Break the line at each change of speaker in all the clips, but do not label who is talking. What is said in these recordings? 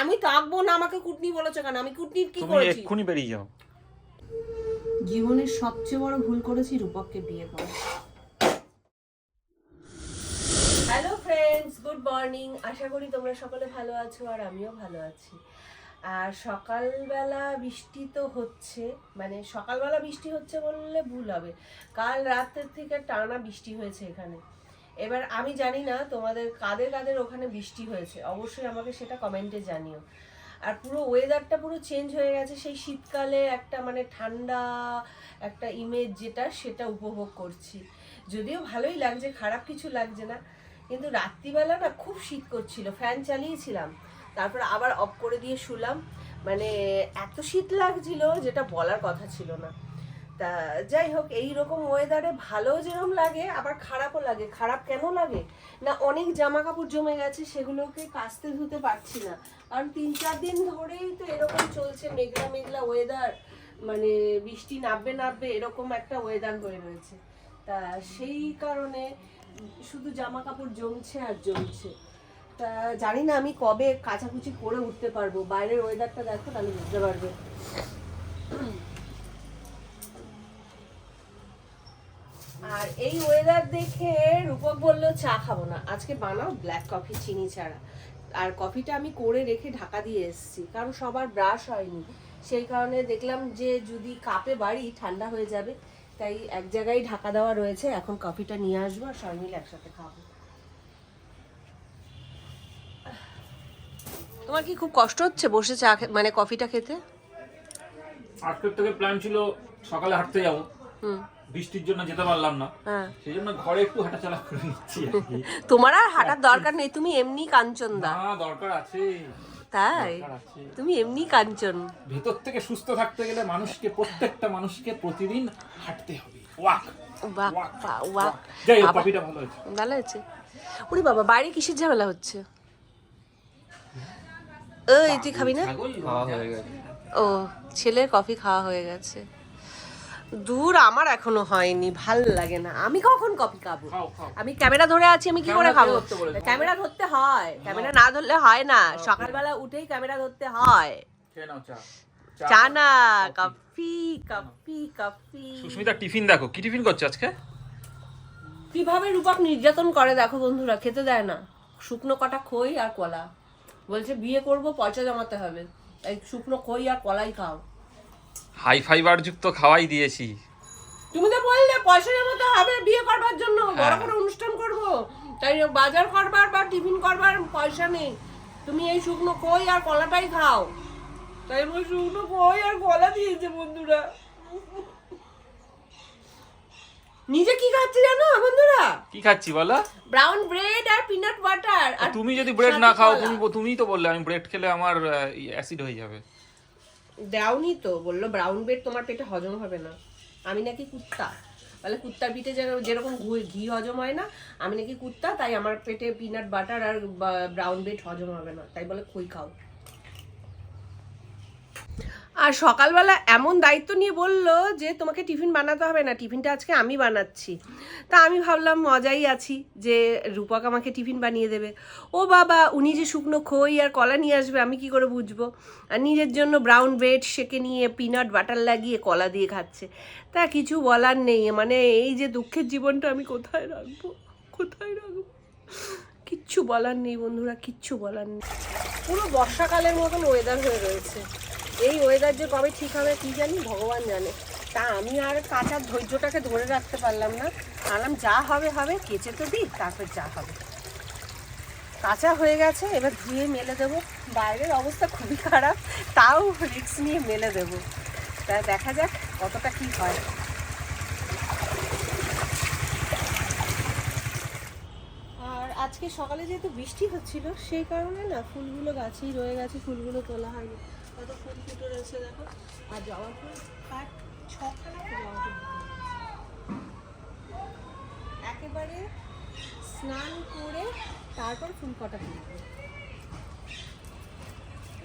আমি থাকবো না, আমাকে কুটনি বলেছো কেন? আমি কুটনির কি
তুমি
করেছি?
এক্ষুনি বেরিয়ে যাও।
জীবনের সবচেয়ে বড় ভুল করেছি রূপককে বিয়ে করা। Hello friends, good morning. আশা করি তোমরা সকলে ভালো আছো আর আমিও ভালো আছি। আর সকালবেলা বৃষ্টি তো হচ্ছে, মানে সকালবেলা বৃষ্টি হচ্ছে বললে ভুল হবে, কাল রাতের থেকে টানা বৃষ্টি হয়েছে এখানে। এবার আমি জানি না তোমাদের কাদের কাদের ওখানে বৃষ্টি হয়েছে, অবশ্যই আমাকে সেটা কমেন্টে জানিও। আর পুরো ওয়েদারটা পুরো চেঞ্জ হয়ে গেছে, সেই শীতকালে একটা মানে ঠান্ডা একটা ইমেজ যেটা, সেটা উপভোগ করছি। যদিও ভালোই লাগছে, খারাপ কিছু লাগছে না, কিন্তু রাত্রিবেলা না খুব শীত করছিল, ফ্যান চালিয়েছিলাম, তারপর আবার অফ করে দিয়ে শুলাম, মানে এত শীত লাগছিল যেটা বলার কথা ছিল না। তা যাই হোক, এইরকম ওয়েদারে ভালো যেরকম লাগে আবার খারাপও লাগে। খারাপ কেন লাগে না, অনেক জামা কাপড় জমে গেছে, সেগুলোকে কাচতে ধুতে পারছি না, কারণ 3-4 দিন ধরেই তো এরকম চলছে, মেঘলা মেঘলা ওয়েদার, মানে বৃষ্টি নামবে নামবে এরকম একটা ওয়েদার হয়ে রয়েছে। তা সেই কারণে শুধু জামা কাপড় জমছে আর জমছে। তা জানি না আমি কবে কাচাকুচি করে উঠতে পারবো। বাইরের ওয়েদারটা দেখো, তাহলে বুঝতে পারবে। আর এই ওয়েদার দেখে রূপক বললো চা খাবো না, আজকে বানাও ব্ল্যাক কফি চিনি ছাড়া। আর কফিটা আমি করে রেখে ঢাকা দিয়ে এসেছি, কারণ সবার ব্রাশ হয়নি, সেই কারণে দেখলাম যে যদি কাপে বাড়ি ঠান্ডা হয়ে যাবে, তাই এক জায়গায় ঢাকা দেওয়া রয়েছে। এখন কফিটা নিয়ে আসবো আর সবাই মিলে একসাথে খাবো। তোমার কি খুব কষ্ট হচ্ছে বসে চা মানে কফিটা খেতে?
আজকের থেকে প্ল্যান ছিল সকালে হাঁটতে যাব, বৃষ্টির জন্য যেতে পারলাম না, সেই জন্য ঘরে একটু হাঁটাচলা করে নিচ্ছি।
তোমার আর হাঁটার দরকার নেই, তুমি এমনি কাঞ্চনদা।
না, দরকার আছে।
তাই তুমি এমনি কাঞ্চন।
ভেতর থেকে সুস্থ থাকতে গেলে মানুষকে, প্রত্যেকটা মানুষকে প্রতিদিন হাঁটতে হবে, ওয়াক
ওয়াক ওয়াক।
যাই হোক, কফিটা ভালো হয়েছে।
ভালো হয়েছে। ওরে বাবা, বাইরে কিসের ঝামেলা হচ্ছে? এই তুই খাবি না?
খাওয়া হয়ে গেছে।
ও, ছেলের কফি খাওয়া হয়ে গেছে। দূর, আমার এখনো হয়নি, ভাল লাগে না। আমি কখন কফি খাবো? আমি ক্যামেরা ধরে আছি, আমি কি করে খাবো? ক্যামেরা ধরতে হয়, ক্যামেরা না ধরলে হয় না। সকালবেলা উঠেই ক্যামেরা ধরতে হয়। চা না, coffee coffee coffee.
Susmita tiffin দেখো, কি টিফিন করছে আজকে?
কিভাবে রূপক নির্যাতন করে দেখো বন্ধুরা, খেতে দেয় না। শুকনো কটা খই আর কলা, বলছে বিয়ে করব, পয়সা জমাতে হবে, এই শুকনো খই আর কলাই খাও।
হাই ফাইবার যুক্ত খাওয়াই দিয়েছি।
তুমি তো বললে পয়সা জমাতে হবে বিয়ে করবার জন্য, বড় করে অনুষ্ঠান করব, তাই বাজার করবার বা টিফিন করবার পয়সা নেই, তুমি এই শুকনো খই আর কলাটাই খাও। তাই আমার শুকনো খই আর কলা দিয়েছে বন্ধুরা। নিজে কি খাচ্ছি জানো বন্ধুরা?
কি খাচ্ছি বলো?
ব্রাউন ব্রেড আর পিনাট বাটার। আর
তুমি যদি ব্রেড না খাও, তুমিই তো বললে আমি ব্রেড খেলে আমার অ্যাসিড হয়ে যাবে।
দেওনি তো, বললো ব্রাউন ব্রেড তোমার পেটে হজম হবে না। আমি নাকি কুত্তা, বলে কুত্তার পিঠে যেরকম ঘি হজম হয় না, আমি নাকি কুত্তা, তাই আমার পেটে পিনাট বাটার আর ব্রাউন ব্রেড হজম হবে না, তাই বলে খই খাও। আর সকালবেলা এমন দায়িত্ব নিয়ে বললো যে তোমাকে টিফিন বানাতে হবে না, টিফিনটা আজকে আমি বানাচ্ছি। তা আমি ভাবলাম মজাই আছি যে রূপক আমাকে টিফিন বানিয়ে দেবে। ও বাবা, উনি যে শুকনো খই আর কলা নিয়ে আসবে আমি কি করে বুঝবো? আর নিজের জন্য ব্রাউন ব্রেড সেকে নিয়ে পিনাট বাটার লাগিয়ে কলা দিয়ে খাচ্ছে। তা কিছু বলার নেই, মানে এই যে দুঃখের জীবনটা আমি কোথায় রাখবো, কোথায় রাখবো, কিচ্ছু বলার নেই বন্ধুরা, কিচ্ছু বলার নেই। পুরো বর্ষাকালের মতন ওয়েদার হয়ে রয়েছে। এই ওয়েদার যে কবে ঠিক হবে কি জানি, ভগবান জানে। তা আমি আর কাঁচার ধৈর্যটাকে ধরে রাখতে পারলাম না, আলাম যা হবে হবে, কেচে তো দিই, তারপর যা হবে। কাঁচা হয়ে গেছে, এবার ধুয়ে মেলে দেবো। বাইরের অবস্থা খুবই খারাপ, তাও রিস্ক নিয়ে মেলে দেবো। তা দেখা যাক কতটা কি হয়। আর আজকে সকালে যেহেতু বৃষ্টি হচ্ছিল, সেই কারণে না ফুলগুলো গাছেই রয়ে গেছে, ফুলগুলো তোলা হয়নি। কত ফুল ফুটে রয়েছে দেখো। আর জবা ফুল প্রায় 6খানা জবা ফুল একেবারে স্নান করে তারপর ফুল কটা তুলবে।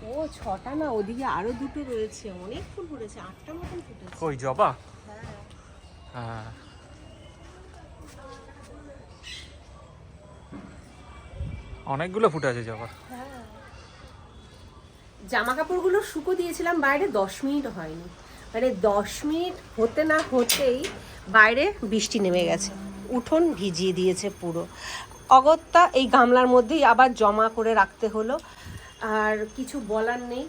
ও 6টা না, ওদিকে আরো 2টো রয়েছে, অনেক ফুল ফুটেছে, 8টা মতন ফুটেছে।
ওই জবা?
হ্যাঁ
হ্যাঁ, অনেকগুলো ফুটে আছে জবা।
হ্যাঁ, জামা কাপড়গুলো শুকো দিয়েছিলাম বাইরে, 10 মিনিট হয়নি, মানে 10 মিনিট হতে না হতেই বাইরে বৃষ্টি নেমে গেছে, উঠোন ভিজিয়ে দিয়েছে পুরো। অগত্যা এই গামলার মধ্যেই আবার জমা করে রাখতে হলো। আর কিছু বলার নেই,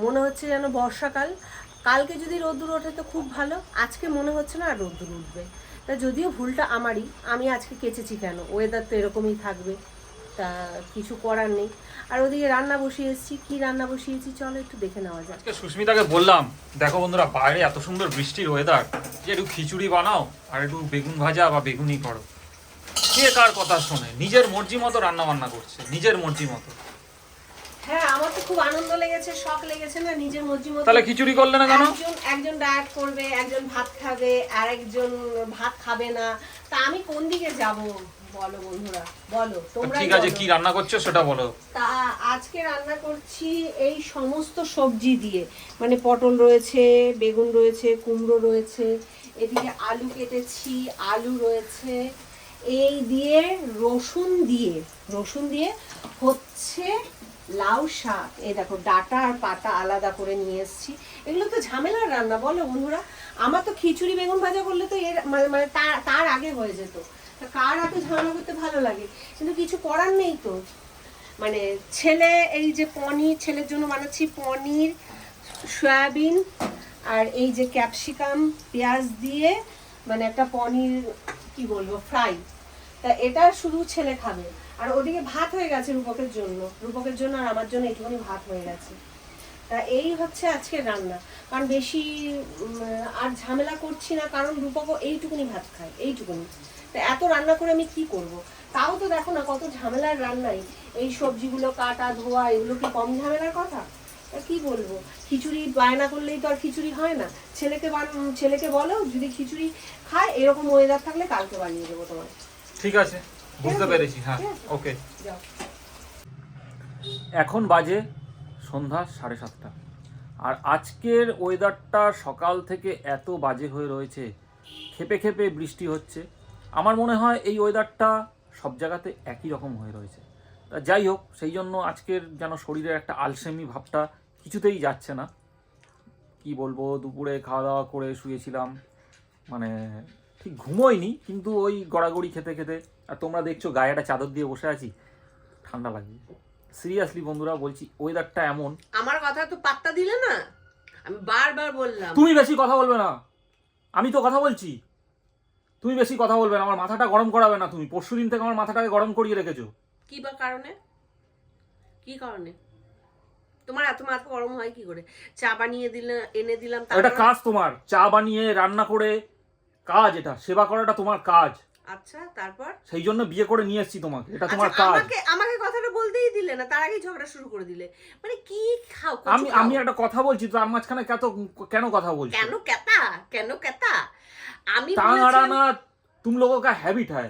মনে হচ্ছে যেন বর্ষাকাল। কালকে যদি রোদ্দুর ওঠে তো খুব ভালো, আজকে মনে হচ্ছে না আর রোদ্দুর উঠবে। তা যদিও ভুলটা আমারই, আমি আজকে কেচেছি কেন, ওয়েদার তো এরকমই থাকবে, তা কিছু করার নেই। আর ওদিকে রান্না বসিয়ে এসেছি, কি রান্না বসিয়েছি চলো একটু দেখে নেওয়া যাক।
আজকে সুস্মিতাকে বললাম, দেখো বন্ধুরা বাইরে এত সুন্দর বৃষ্টির ওয়েদার, যে একটু খিচুড়ি বানাও আর একটু বেগুন ভাজা বা বেগুনি করো। কে কার কথা শোনে, নিজের মর্জি মতো রান্না বান্না করছে, নিজের মর্জি মতো।
হ্যাঁ, আমার তো খুব আনন্দ লেগেছে, শখ লেগেছে না নিজের মর্জি মতো।
তাহলে খিচুড়ি করলে না কেন?
একজন ডায়েট করবে, একজন ভাত খাবে, আর একজন ভাত খাবে না, তা আমি কোন দিকে যাব বলো বন্ধুরা, বলো তোমরা।
ঠিক আছে, কি রান্না করছো সেটা বলো।
তা আজকে রান্না করছি এই সমস্ত সবজি দিয়ে, মানে পটল রয়েছে, বেগুন রয়েছে, কুমড়ো রয়েছে, এদিকে আলু কেটেছি, আলু রয়েছে, এই দিয়ে রসুন দিয়ে হচ্ছে লাউ শাক। এই দেখো ডাটা আর পাতা আলাদা করে নিয়ে এসেছি। এগুলো তো ঝামেলার রান্না বলো বন্ধুরা। আমার তো খিচুড়ি বেগুন ভাজা করলে তো এর মানে তার আগে হয়ে যেত, তা কার এত ঝামেলা করতে ভালো লাগে, কিন্তু কিছু করার নেই তো। মানে ছেলে এই যে পনির, ছেলের জন্য বানাচ্ছি পনির, সয়াবিন আর এই যে ক্যাপসিকাম পেঁয়াজ দিয়ে, মানে একটা পনির কি বলবো ফ্রাই। তা এটা শুধু ছেলে খাবে। আর ওদিকে ভাত হয়ে গেছে রূপকের জন্য আর আমার জন্য একটুখানি ভাত হয়ে গেছে। তা এই হচ্ছে আজকে রান্না, কারণ বেশি আর ঝামেলা করছি না, কারণ রূপকও এইটুকুনি ভাত খায়, এইটুকুনি। তা এত রান্না করে আমি কি করব? তাও তো দেখো না কত ঝামেলার রান্নাই, এই সবজিগুলো কাটা ধোয়া, এগুলো কি কম ঝামেলার কথা? কি বলবো, খিচুড়ি বায়না করলেই তো আর খিচুড়ি হয় না। ছেলেকে বলো যদি খিচুড়ি খায়, এরকম ওয়েদার থাকলে কালকে বানিয়ে দেবো তোমার।
ঠিক আছে, বুঝতে পেরেছি। হ্যাঁ, ওকে। এখন বাজে সন্ধ্যা 7:30, আর আজকের ওয়েদারটা সকাল থেকে এত বাজে হয়ে রয়েছে, খেপে খেপে বৃষ্টি হচ্ছে। আমার মনে হয় এই ওয়েদারটা সব জায়গাতে একই রকম হয়ে রয়েছে। তা যাই হোক, সেই জন্য আজকের যেন শরীরের একটা আলসেমি ভাবটা কিছুতেই যাচ্ছে না। কি বলবো, দুপুরে খাওয়া দাওয়া করে শুয়েছিলাম, মানে ঠিক ঘুমোইনি, কিন্তু ওই গড়াগড়ি খেতে খেতে। আর তোমরা দেখছো গায়ে একটা চাদর দিয়ে বসে আছি, ঠান্ডা লাগবে। সিরিয়াসলি বন্ধুরা বলছি, ওয়েদারটা এমন।
আমার কথা তো পাত্তা দিলে না, আমি বারবার বললাম।
তুমি বেশি কথা বলবে না, আমি তো কথা বলছি। তুমি বেশি কথা বলবে না, আমার মাথাটা গরম করাবে না। তুমি পরশুদিন থেকে আমার মাথাটাকে গরম করিয়ে রেখেছো।
কি বা কারণে? কি কারণে তোমার এত মাথা গরম হয় কি করে? চা বানিয়ে দিলে, এনে দিলাম,
এটা কাজ তোমার। চা বানিয়ে রান্না করে কাজ, এটা সেবা করাটা তোমার কাজ।
আচ্ছা, তারপর
সেই জন্য বিয়ে করে নিয়ে এসেছি তোমাকে, এটা তোমার কাজ।
আমাকে কথাটা বলতেই দিলে না, তার আগেই ঝগড়া শুরু করে দিলে। মানে কি খাও?
আমি একটা কথা বলছি, তার মাঝখানে কেন কথা বলছো?
কেন কেতা? আমি
तांगड़ा ना तुम लोगों का हैबिट है,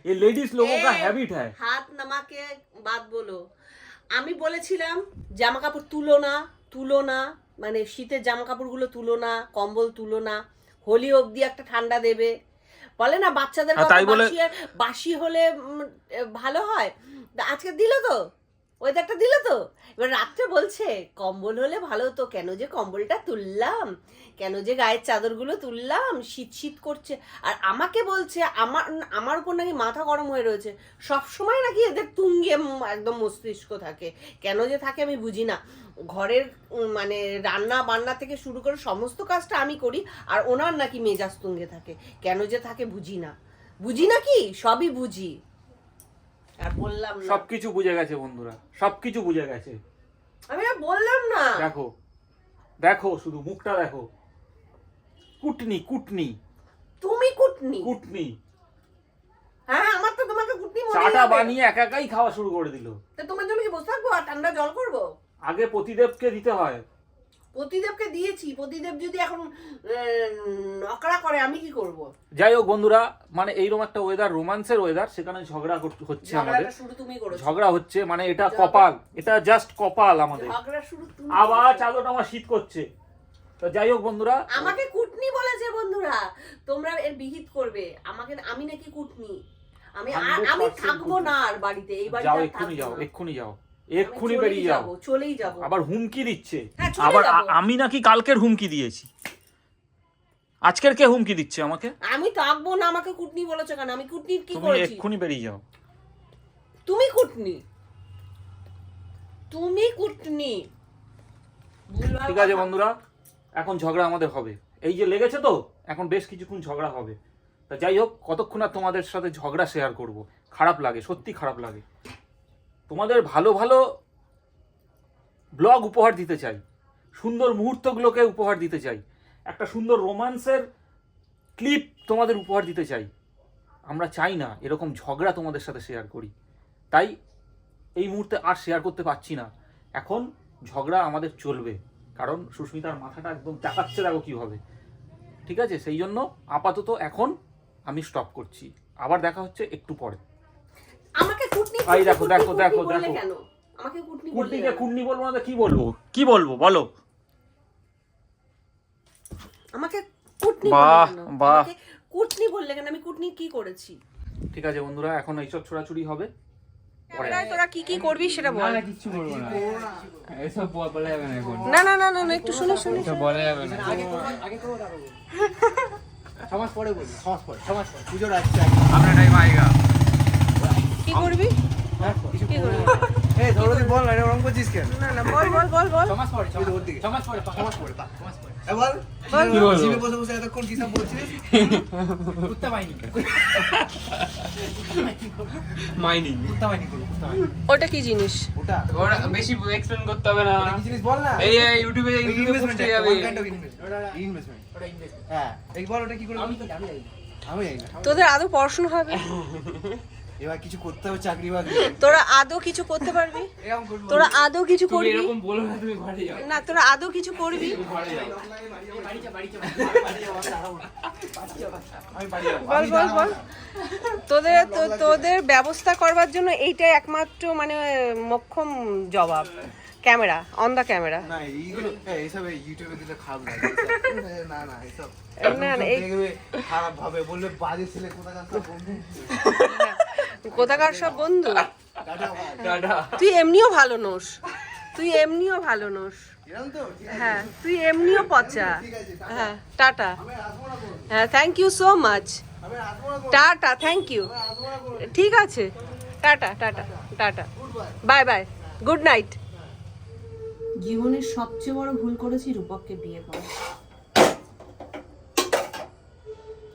ये लेडीज लोगों का हैबिट है।
হাত নামাকে বাদ বলো। আমি বলেছিলাম জামা কাপড় তুলো না, মানে শীতের জামা কাপড়গুলো তুলো না, কম্বল তুলো না, হোলি অবধি একটা ঠান্ডা দেবে। বলে না বাচ্চাদের বাসি হলে ভালো হয়। আজকে দিল তো, ওয়েদারটা দিল তো। এবার রাত্রে বলছে কম্বল হলে ভালো হতো, কেন যে কম্বলটা তুললাম, কেন যে গায়ের চাদরগুলো তুললাম, শীত শীত করছে। আর আমাকে বলছে আমার উপর নাকি মাথা গরম হয়ে রয়েছে। সবসময় নাকি এদের তুঙ্গে একদম মস্তিষ্ক থাকে, কেন যে থাকে আমি বুঝি না। ঘরের মানে রান্না বান্না থেকে শুরু করে সমস্ত কাজটা আমি করি, আর ওনার নাকি মেজাজ তুঙ্গে থাকে, কেন যে থাকে বুঝি না কি সবই বুঝি। আর বললাম না,
সবকিছু বুঝে গেছে বন্ধুরা, সবকিছু বুঝে গেছে।
আমি আর বললাম না।
দেখো শুধু মুখটা দেখো, কুটনি।
তুমি কুটনি? হ্যাঁ, আমার তো তোমাকে কুটনি মনে হয়।
চাটা বানিয়ে একাই খাওয়া শুরু করে দিল।
তো তোমার জন্য কি বসে থাকবো আর ঠান্ডা জল করবো?
আগে পতিদেবকে দিতে হয়।
পতিদেবকে দিয়েছি, পতিদেব যদি এখন নকরা করে আমি কি করব?
যাই হোক বন্ধুরা, মানে এইরকম একটা ওয়েদার, রোমান্সের ওয়েদার, সেখানে ঝগড়া হচ্ছে আমাদের।
শুরু তুমি করেছো।
ঝগড়া হচ্ছে, মানে এটা কপাল, এটা জাস্ট কপাল আমাদের।
ঝগড়া শুরু তুমি।
আবার চাদরটা আমার শীত করছে। তো যাই হোক বন্ধুরা,
আমাকে কুটনি বলেছে বন্ধুরা, তোমরা এর বিহিত করবে আমাকে। আমি নাকি কুটনি? আমি থাকবো না আর বাড়িতে, এই বাড়িতে
যাও,
আর
এক্ষুনি
থাকবো
যাও,
না।
এক্ষুনি যাও, এক্ষুনি বেরিয়ে যাও।
চলেই যাব।
আবার হুমকি দিচ্ছে।
হ্যাঁ, চলে
আবার
যাবো।
আমি নাকি কালকের হুমকি দিয়েছি, আজকের কে হুমকি দিচ্ছে আমাকে?
আমি থাকবো না, আমাকে কুটনি বলেছো কেন? আমি কুটনি কি
তুমি
করেছি?
এক্ষুনি বেরিয়ে যাও।
তুমি কুটনি, তুমি কুটনি।
ঠিক আছে বন্ধুরা, এখন ঝগড়া আমাদের হবে। এই যে লেগেছে তো, এখন বেশ কিছুক্ষণ ঝগড়া হবে। তা যাই হোক, কতক্ষণ আর তোমাদের সাথে ঝগড়া শেয়ার করব। খারাপ লাগে, সত্যি খারাপ লাগে। তোমাদের ভালো ভালো ব্লগ উপহার দিতে চাই, সুন্দর মুহূর্তগুলোকে উপহার দিতে চাই, একটা সুন্দর রোমান্সের ক্লিপ তোমাদের উপহার দিতে চাই। আমরা চাই না এরকম ঝগড়া তোমাদের সাথে শেয়ার করি। তাই এই মুহূর্তে আর শেয়ার করতে পারছি না। এখন ঝগড়া আমাদের চলবে, কারণ সুস্মিতার মাথাটা একদম চাকাচ্ছে, দেখো কীভাবে। ঠিক আছে, সেই জন্য আপাতত এখন আমি স্টপ করছি। আবার দেখা হচ্ছে একটু পরে।
আমাকে কুটনি
ভাই দেখো দেখো দেখো
বললে
দেখো,
কেন? আমাকে কুটনি বললে
কুটনিকে
কেন?
কুটনি বলবো না তো কি বলবো? কি বলবো বলো?
আমাকে কুটনি
বাহ,
বললে কেন?
বাহ।
আমাকে কুটনি বললে কেন? আমি কুটনি কি করেছি?
ঠিক আছে বন্ধুরা, এখন এইসব ছোড়াছুড়ি হবে পরে।
তোরা কি কি করবি সেটা বল।
না কিচ্ছু বলবো না, এসব বলা যাবে না এখন,
না না না না না, একটু শুনে শুনে
এসব বলা যাবে না।
সমাজ পরে বলি, সমাজ পরে পুজোর আসছে।
আপনার টাইম আয়েগা।
কি করবি? কি করবি?
এই ধরো তুই বল না, এটা ওরকম করছিস কেন?
না না, বল বল বল বল।
সমাজ পরে, ওর দিকে সমাজ পরে, সমাজ পরে, সমাজ পরে। বল
কি বলবো?
জিমে বসে বসে এতক্ষণ কি সব বলছিস? কুত্তা মাইনি,
মাইনিং
কুত্তা মাইনি করো, কুত্তা মাইনি।
ওটা কি জিনিস?
ওটা
ওরা বেশি এক্সপ্লেন করতে হবে না।
কি জিনিস বল না?
এই ইউটিউবে পোস্ট হয়ে যাবে।
ইনভেস্টমেন্ট। হ্যাঁ, এই বল ওটা কি করে? আমি জানি না। আমি জানি না।
তোদের আদৌ পড়াশোনা হবে?
এবার কিছু করতে হবে, চাকরি বাকরি।
তোরা আদৌ কিছু করতে পারবি?
এরকম করবি?
তোরা আদৌ কিছু
তুমি
করবি?
এরকম বলো না, তুমি ঘরে যাও।
না, তোরা আদৌ কিছু করবি?
ঘরে যাও।
আমি বাড়ি যাবো।
বল বল বল। তোদের ব্যবস্থা করবার জন্য এইটাই একমাত্র মানে মোক্ষম জবাব। Camera, on the camera.
না এইগুলো এইসব ইউটিউবে দিলে খারাপ লাগে। না না এইসব
না না, এই
দেখবে খারাপ ভাবে, বলবে বাজে ছেলে কোথাকার সব বন্ধু।
কোথাকার সব বন্ধু?
টাটা ভাই।
টাটা।
তুই এমনিও ভালো নোস, তুই এমনিও ভালো নোস।
এরকম তো ঠিক আছে,
হ্যাঁ, তুই এমনিও পচা।
ঠিক আছে,
হ্যাঁ, টাটা।
আমি আসবো না কোনো।
হ্যাঁ, থ্যাংক ইউ সো মাচ।
আমি আসবো না কোনো।
Tata, thank you.
আমি আসবো না কোনো।
ঠিক আছে, tata tata tata, bye bye, good night. জীবনের সবচেয়ে বড় ভুল করেছি রূপককে বিয়ে করে।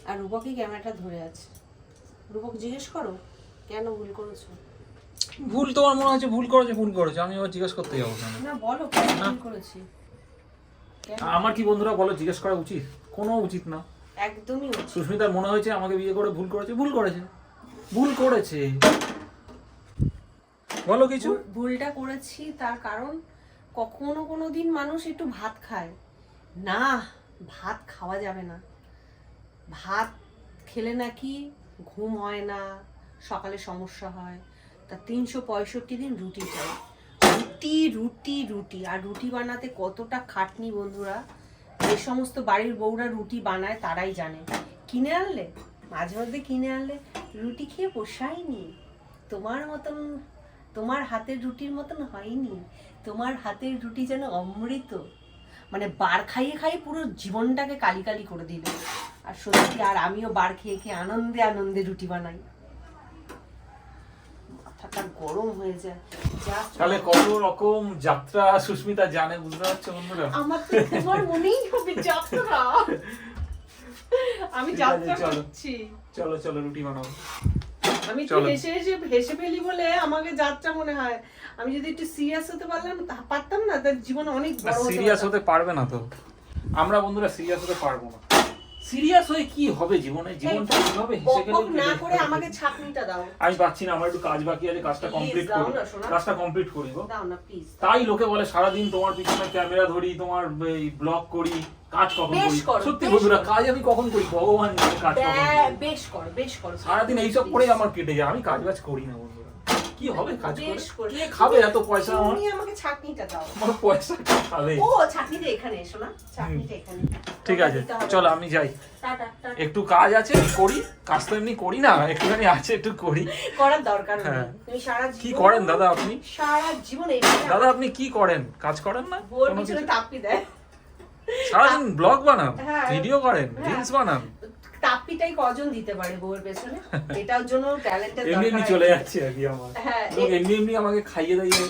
আর রূপকই ক্যামেরাটা ধরে আছে। রূপক জিজ্ঞেস করো কেন ভুল করেছো?
ভুল তোমার মনে হচ্ছে ভুল করেছে, আমি আবার জিজ্ঞেস করতে যাবো কেন?
না বলো কেন ভুল করেছি। কেন?
আমার কি বন্ধুরা বলো, জিজ্ঞেস করা উচিত? কোনো উচিত না।
একদমই উচিত।
সুস্মিতার মনে হয়েছে আমাকে বিয়ে করে ভুল করেছে, ভুল করেছে। বলো কিছু।
ভুলটা করেছি তার কারণ কখনো কোনো দিন মানুষ একটু ভাত খায় না, ভাত খাওয়া যাবে না। ভাত খেলে নাকি ঘুম হয় না, সকালে সমস্যা হয়। তা 365 দিন রুটি চাই, রুটি রুটি রুটি। আর রুটি বানাতে কতটা খাটনি বন্ধুরা, যে সমস্ত বাড়ির বউরা রুটি বানায় তারাই জানে। কিনে আনলে, মাঝে মধ্যে কিনে আনলে রুটি খেয়ে পোষায়নি। তোমার মতন, তোমার হাতের রুটির মতন হয়নি। তোমার হাতের রুটি যেন অমৃত, মানে বার খাইয়ে খাইয়ে পুরো জীবনটাকে কালি কালি করে দিল। আর সত্যি, আর আমিও বার খেয়ে খেয়ে আনন্দে আনন্দে রুটি বানাই। মাথাটা গরম হয়ে যায়।
তাহলে কত রকম যাত্রা সুস্মিতা জানে, বুঝতে পারছো বন্ধুরা?
আমার তো তোমার মনেই হবে যাত্রা। আমি
ঠিক আছে,
যাত্রা
চলো।
করছি।
চলো চলো রুটি বানাও।
আমি একটু
চলো।
হেসে ফেলি বলে আমাকে যাত্রা মনে হয়। আমি যদি একটু সিরিয়াস হতে পারতাম না, তার জীবন অনেক বড় হতো।
সিরিয়াস হতে পারবে না তো, আমরা বন্ধুরা সিরিয়াস হতে পারবো না। সিরিয়াস হয়ে কি হবে জীবনে? জীবনটা কিভাবে হেসে
বক বক
খেলে
না করে আমাকে ছাকনিটা দাও।
আমি পাচ্ছি না, আমার একটু কাজ বাকি আছে, কাজটা
Please,
কমপ্লিট
দাও
করি।
না, সোনা।
কাজটা কমপ্লিট করি গো।
দাও না প্লিজ।
তাই লোকে বলে সারাদিন তোমার পিছনে ক্যামেরা ধরি, তোমার এই ব্লগ করি, কাজ কখন
বেশ
করি?
করো,
সত্যি
বেশ
বন্ধুরা,
করো।
কাজ আমি কখন করি ভগবান জানে, কাজ কখন করি।
বেশ করো বেশ করো।
সারাদিন এইসব করেই আমার কেটে যায়, আমি কাজ বাজ করি না বন্ধুরা। কি হবে কাজ
বেশ করে।
করে কে খাবে এত পয়সা আমার
তুমি আমাকে ছাকনিটা দাও।
আমার পয়সা কে খাবে
ও ছাকনিটা এখানে এসো না, ছাকনিটা এখানে।
ঠিক আছে
দিতে হবে।
চলো আমি যাই
টাটা, টাটা।
একটু কাজ আছে করি কাজ তো এমনি করি না একটুখানি আছে একটু করি
করার দরকার নেই।
হ্যাঁ।
তুমি সারা
কি
জীবন
করেন দাদা আপনি
সারা জীবন এই
দাদা আপনি কি করেন কাজ করেন না
বউর
কোনো
পিছনে
কিছু
টাপ্পি দেয়।
সারাদিন ব্লগ বানান
হ্যাঁ।
ভিডিও করেন
হ্যাঁ।
রিলস বানান
টাপ্পিটাই কজন দিতে পারে বউর পেছনে? এটার জন্য ট্যালেন্টের
এমনি এমনি
দরকার।
চলে যাচ্ছে আর কি আমার
হ্যাঁ,
লোক এমনি এমনি আমাকে খাইয়ে দাইয়ে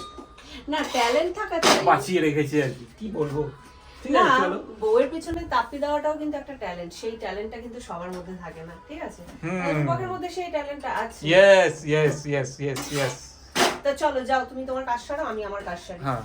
না ট্যালেন্ট থাকা চাই।
বাঁচিয়ে রেখেছে আর কি বলবো ঠিক
না,
আছে চলো
বউয়ের পিছনে তাপ্পি দেওয়াটাও কিন্তু একটা ট্যালেন্ট। সেই ট্যালেন্টটা কিন্তু সবার মধ্যে থাকে না, ঠিক আছে? রূপকের মধ্যে সেই ট্যালেন্টটা আছে।
Yes yes yes yes yes
তো চলো যাও, তুমি তোমার কাজ সারো, আমি আমার কাজ সারি।
হ্যাঁ